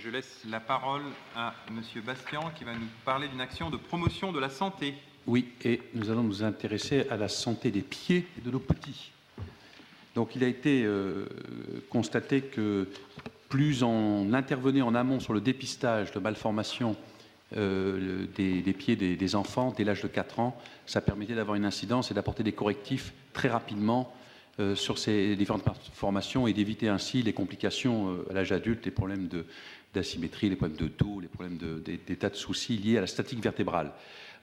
Je laisse la parole à Monsieur Bastian qui va nous parler d'une action de promotion de la santé. Oui, et nous allons nous intéresser à la santé des pieds de nos petits. Donc il a été constaté que plus on intervenait en amont sur le dépistage de malformations des pieds des enfants dès l'âge de 4 ans, ça permettait d'avoir une incidence et d'apporter des correctifs très rapidement sur ces différentes malformations et d'éviter ainsi les complications à l'âge adulte, les problèmes d'asymétrie, les problèmes de dos, les problèmes des tas de soucis liés à la statique vertébrale.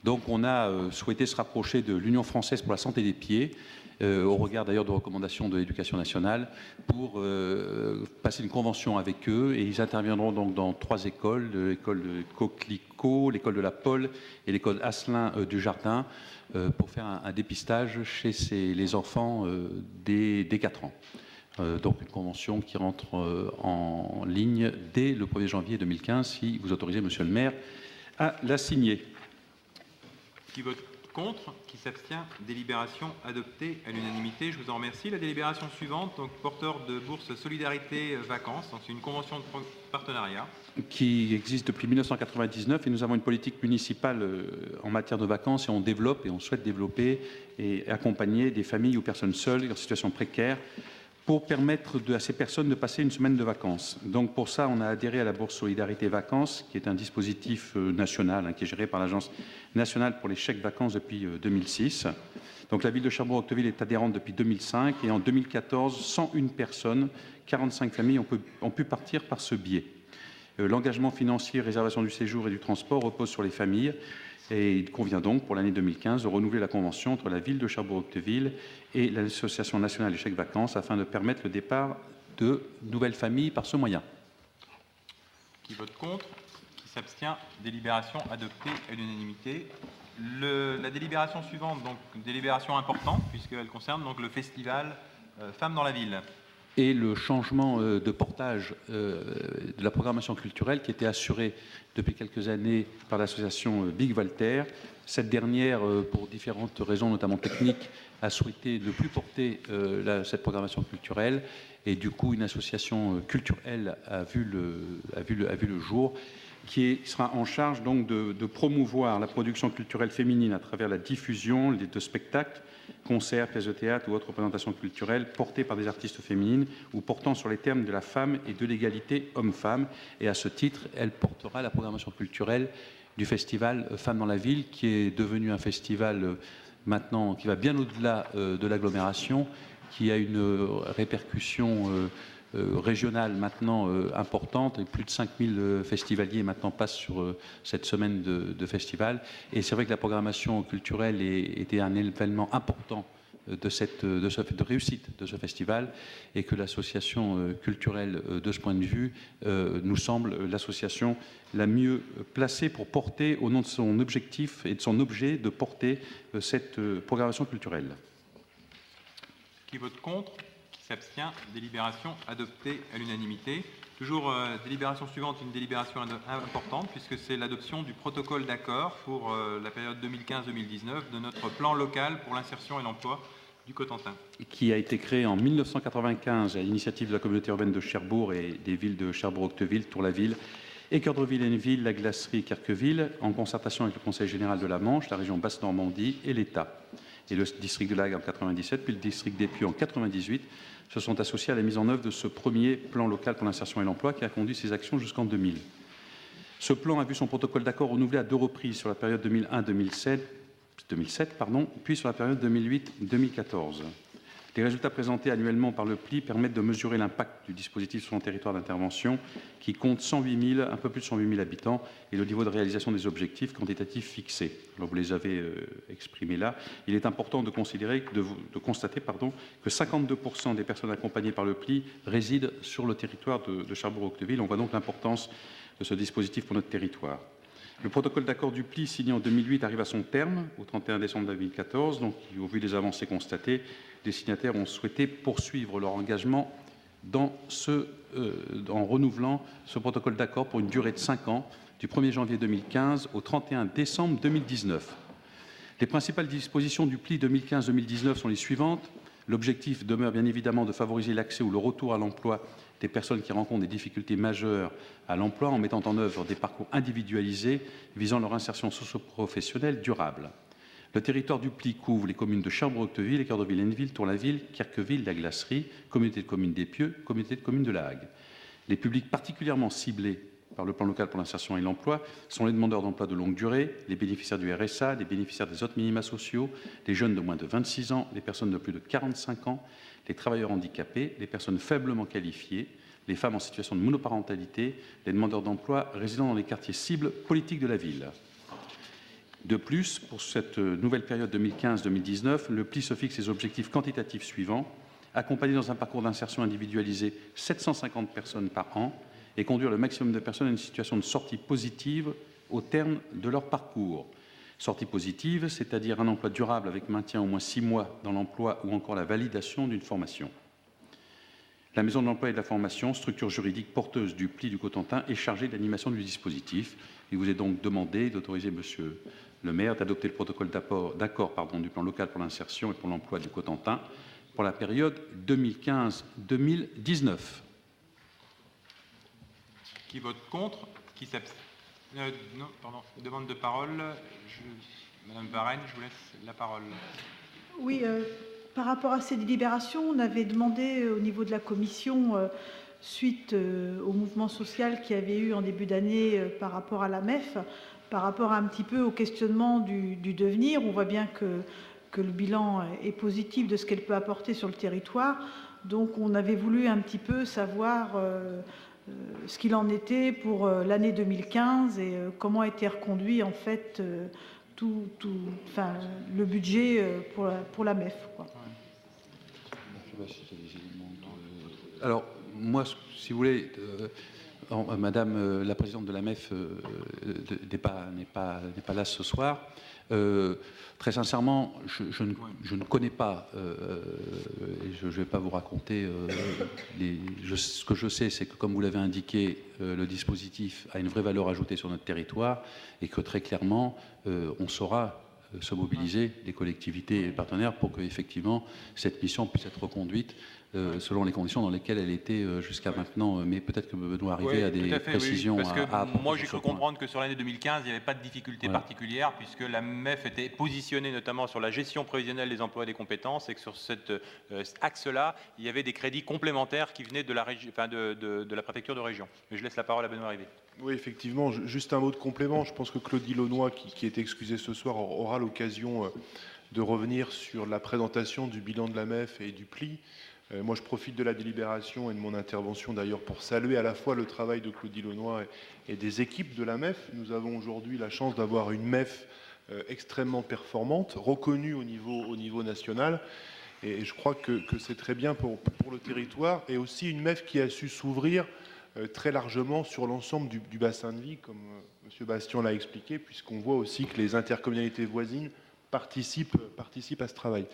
Donc on a souhaité se rapprocher de l'Union française pour la santé des pieds, au regard d'ailleurs de recommandations de l'Éducation nationale, pour passer une convention avec eux, et ils interviendront donc dans 3 écoles, l'école de Coquelicot, l'école de la Pole et l'école Asselin du Jardin, pour faire un dépistage chez les enfants dès 4 ans. Donc une convention qui rentre en ligne dès le 1er janvier 2015, si vous autorisez, Monsieur le maire, à la signer. Qui vote contre? Qui s'abstient? Délibération adoptée à l'unanimité. Je vous en remercie. La délibération suivante, donc porteur de bourse Solidarité Vacances, c'est une convention de partenariat. Qui existe depuis 1999, et nous avons une politique municipale en matière de vacances, et on souhaite développer et accompagner des familles ou personnes seules en situation précaire pour permettre à ces personnes de passer une semaine de vacances. Donc pour ça, on a adhéré à la bourse Solidarité Vacances, qui est un dispositif national qui est géré par l'Agence nationale pour les chèques vacances depuis 2006. Donc la ville de Cherbourg-Octeville est adhérente depuis 2005, et en 2014, 101 personnes, 45 familles ont pu partir par ce biais. L'engagement financier, réservation du séjour et du transport repose sur les familles, et il convient donc pour l'année 2015 de renouveler la convention entre la ville de Cherbourg-Octeville et l'Association nationale des chèques vacances afin de permettre le départ de nouvelles familles par ce moyen. Qui vote contre? Qui s'abstient? Délibération adoptée à l'unanimité. La délibération suivante, donc délibération importante puisqu'elle concerne donc le festival Femmes dans la ville. Et le changement de portage de la programmation culturelle qui était assurée depuis quelques années par l'association Big Voltaire. Cette dernière, pour différentes raisons, notamment techniques, a souhaité ne plus porter cette programmation culturelle, et du coup une association culturelle a vu le jour, qui sera en charge donc de promouvoir la production culturelle féminine à travers la diffusion de spectacles, concerts, pièces de théâtre ou autres représentations culturelles portées par des artistes féminines ou portant sur les thèmes de la femme et de l'égalité homme-femme. Et à ce titre, elle portera la programmation culturelle du festival Femmes dans la ville, qui est devenu un festival maintenant qui va bien au-delà de l'agglomération, qui a une répercussion régionale maintenant importante, et plus de 5000 festivaliers maintenant passent sur cette semaine de festival. Et c'est vrai que la programmation culturelle était un événement important de réussite de ce festival, et que l'association culturelle, de ce point de vue, nous semble l'association la mieux placée pour porter, au nom de son objectif et de son objet, de porter cette programmation culturelle. Qui vote contre? Qui s'abstient? Délibération adoptée à l'unanimité. Toujours délibération suivante, une délibération importante puisque c'est l'adoption du protocole d'accord pour la période 2015-2019 de notre plan local pour l'insertion et l'emploi du Cotentin. Qui a été créé en 1995 à l'initiative de la communauté urbaine de Cherbourg et des villes de Cherbourg-Octeville, Tour-la-Ville, Équeurdreville-Hainneville, La Glacerie et Querqueville, en concertation avec le Conseil général de la Manche, la région Basse-Normandie et l'État. Et le district de Lague en 1997, puis le district d'Épieux en 1998, se sont associés à la mise en œuvre de ce premier plan local pour l'insertion et l'emploi qui a conduit ces actions jusqu'en 2000. Ce plan a vu son protocole d'accord renouvelé à 2 reprises sur la période 2001-2007, puis sur la période 2008-2014. Les résultats présentés annuellement par le PLI permettent de mesurer l'impact du dispositif sur son territoire d'intervention, qui compte un peu plus de 108 000 habitants, et le niveau de réalisation des objectifs quantitatifs fixés. Alors vous les avez exprimés là. Il est important de constater que 52% des personnes accompagnées par le PLI résident sur le territoire de Cherbourg-Octeville. On voit donc l'importance de ce dispositif pour notre territoire. Le protocole d'accord du PLI signé en 2008 arrive à son terme au 31 décembre 2014. Donc, au vu des avancées constatées, les signataires ont souhaité poursuivre leur engagement en renouvelant ce protocole d'accord pour une durée de 5 ans, du 1er janvier 2015 au 31 décembre 2019. Les principales dispositions du PLI 2015-2019 sont les suivantes. L'objectif demeure bien évidemment de favoriser l'accès ou le retour à l'emploi des personnes qui rencontrent des difficultés majeures à l'emploi en mettant en œuvre des parcours individualisés visant leur insertion socio-professionnelle durable. Le territoire du Pli couvre les communes de Cherbourg-Octeville, Équeurdreville-Henneville, Tour-la-Ville, Querqueville, La Glacerie, communauté de communes des Pieux, communauté de communes de la Hague. Les publics particulièrement ciblés par le plan local pour l'insertion et l'emploi sont les demandeurs d'emploi de longue durée, les bénéficiaires du RSA, les bénéficiaires des autres minima sociaux, les jeunes de moins de 26 ans, les personnes de plus de 45 ans, les travailleurs handicapés, les personnes faiblement qualifiées, les femmes en situation de monoparentalité, les demandeurs d'emploi résidant dans les quartiers cibles politiques de la ville. De plus, pour cette nouvelle période 2015-2019, le Pli se fixe les objectifs quantitatifs suivants: accompagner dans un parcours d'insertion individualisé 750 personnes par an et conduire le maximum de personnes à une situation de sortie positive au terme de leur parcours. Sortie positive, c'est-à-dire un emploi durable avec maintien au moins 6 mois dans l'emploi ou encore la validation d'une formation. La Maison de l'Emploi et de la Formation, structure juridique porteuse du Pli du Cotentin, est chargée de l'animation du dispositif. Il vous est donc demandé d'autoriser, Monsieur le maire, d'adopter le protocole d'accord du plan local pour l'insertion et pour l'emploi du Cotentin pour la période 2015-2019. Qui vote contre? Qui s'abstient? Non, pardon, demande de parole. Madame Varenne, je vous laisse la parole. Oui, par rapport à ces délibérations, on avait demandé au niveau de la commission, suite au mouvement social qu'il y avait eu en début d'année par rapport à la MEF, par rapport un petit peu au questionnement du devenir. On voit bien que le bilan est positif de ce qu'elle peut apporter sur le territoire. Donc on avait voulu un petit peu savoir ce qu'il en était pour l'année 2015 et comment a été reconduit en fait le budget pour la MEF, quoi. Alors, moi, si vous voulez, Madame la présidente de la MEF n'est pas là ce soir. Très sincèrement, je ne connais pas, et je ne vais pas vous raconter, ce que je sais, c'est que, comme vous l'avez indiqué, le dispositif a une vraie valeur ajoutée sur notre territoire et que très clairement, on saura se mobiliser, les collectivités et les partenaires, pour qu'effectivement cette mission puisse être reconduite selon les conditions dans lesquelles elle était jusqu'à maintenant. Mais peut-être que Benoît arriver à des précisions. Oui, parce que moi, j'ai cru comprendre que sur l'année 2015, il n'y avait pas de difficulté particulière, puisque la MEF était positionnée notamment sur la gestion prévisionnelle des emplois et des compétences, et que sur cet axe-là, il y avait des crédits complémentaires qui venaient de la préfecture de région. Mais je laisse la parole à Benoît Rivet. Oui, effectivement, juste un mot de complément. Je pense que Claudie Launois, qui est excusée ce soir, aura l'occasion de revenir sur la présentation du bilan de la MEF et du Pli. Moi, je profite de la délibération et de mon intervention d'ailleurs pour saluer à la fois le travail de Claudie Launois et des équipes de la MEF. Nous avons aujourd'hui la chance d'avoir une MEF extrêmement performante, reconnue au niveau national. Et je crois que c'est très bien pour le territoire, et aussi une MEF qui a su s'ouvrir très largement sur l'ensemble du bassin de vie, comme M. Bastien l'a expliqué, puisqu'on voit aussi que les intercommunalités voisines participent à ce travail.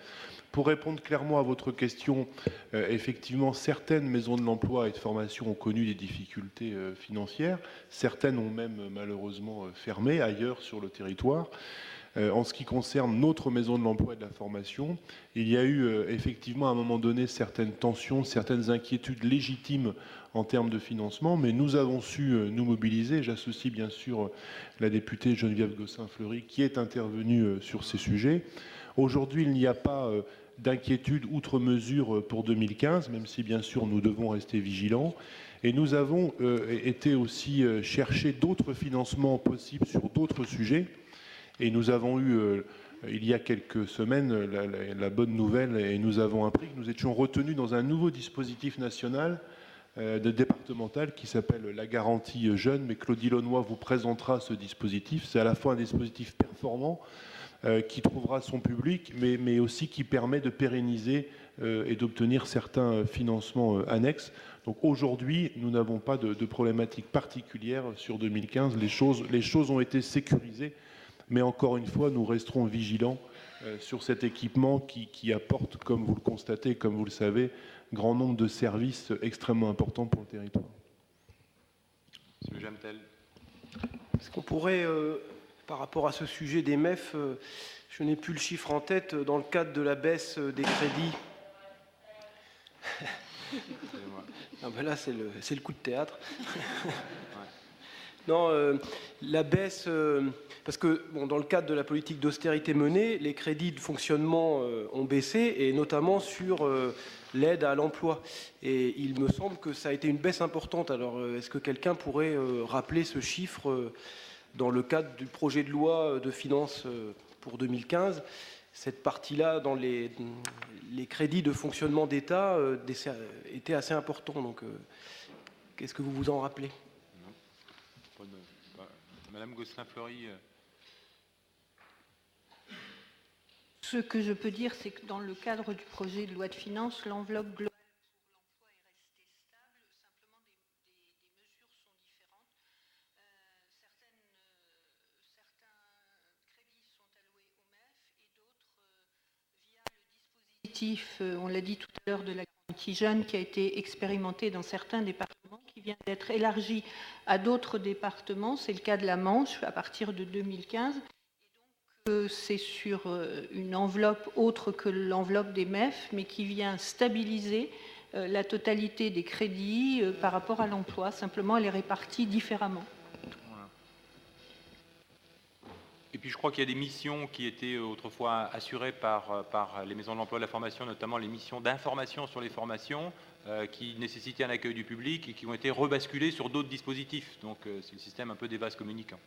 Pour répondre clairement à votre question, effectivement, certaines maisons de l'emploi et de formation ont connu des difficultés financières. Certaines ont même malheureusement fermé ailleurs sur le territoire. En ce qui concerne notre maison de l'emploi et de la formation, il y a eu effectivement à un moment donné certaines tensions, certaines inquiétudes légitimes en termes de financement, mais nous avons su nous mobiliser. J'associe bien sûr la députée Geneviève Gosselin-Fleury qui est intervenue sur ces sujets. Aujourd'hui, il n'y a pas d'inquiétude outre mesure pour 2015, même si bien sûr nous devons rester vigilants. Et nous avons été aussi chercher d'autres financements possibles sur d'autres sujets. Et nous avons eu, il y a quelques semaines, la bonne nouvelle, et nous avons appris que nous étions retenus dans un nouveau dispositif national départemental qui s'appelle la garantie jeune. Mais Claudie Launois vous présentera ce dispositif. C'est à la fois un dispositif performant qui trouvera son public, mais aussi qui permet de pérenniser et d'obtenir certains financements annexes. Donc aujourd'hui, nous n'avons pas de problématique particulière sur 2015. Les choses ont été sécurisées. Mais encore une fois, nous resterons vigilants sur cet équipement qui apporte, comme vous le constatez, comme vous le savez, grand nombre de services extrêmement importants pour le territoire. Monsieur Jamtel. Est-ce qu'on pourrait, par rapport à ce sujet des MEF, je n'ai plus le chiffre en tête, dans le cadre de la baisse des crédits. Ah ben là, c'est le coup de théâtre. Non, la baisse, parce que bon, dans le cadre de la politique d'austérité menée, les crédits de fonctionnement ont baissé, et notamment sur l'aide à l'emploi. Et il me semble que ça a été une baisse importante. Alors, est-ce que quelqu'un pourrait rappeler ce chiffre dans le cadre du projet de loi de finances pour 2015 ? Cette partie-là, dans les crédits de fonctionnement d'État, était assez important. Donc, qu'est-ce que vous vous en rappelez ? Madame Gosselin-Fleury. Ce que je peux dire, c'est que dans le cadre du projet de loi de finances, l'enveloppe globale pour l'emploi est restée stable. Simplement, des mesures sont différentes. Certains crédits sont alloués au MEF et d'autres via le dispositif, on l'a dit tout à l'heure, de la garantie jeune qui a été expérimenté dans certains départements, qui vient d'être élargi à d'autres départements. C'est le cas de la Manche à partir de 2015. Et donc, c'est sur une enveloppe autre que l'enveloppe des MEF, mais qui vient stabiliser la totalité des crédits par rapport à l'emploi. Simplement, elle est répartie différemment. Voilà. Et puis je crois qu'il y a des missions qui étaient autrefois assurées par les maisons de l'emploi et de la formation, notamment les missions d'information sur les formations, qui nécessitaient un accueil du public et qui ont été rebasculées sur d'autres dispositifs. Donc c'est le système un peu des vases communicants.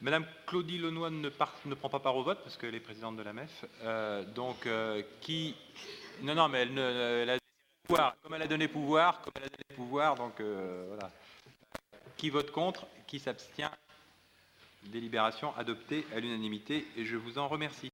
Madame Claudie Launois ne prend pas part au vote parce qu'elle est présidente de la MEF. Qui... Non, mais elle a pouvoir. Comme elle a donné pouvoir, donc voilà. Qui vote contre? Qui s'abstient? Délibération adoptée à l'unanimité et je vous en remercie.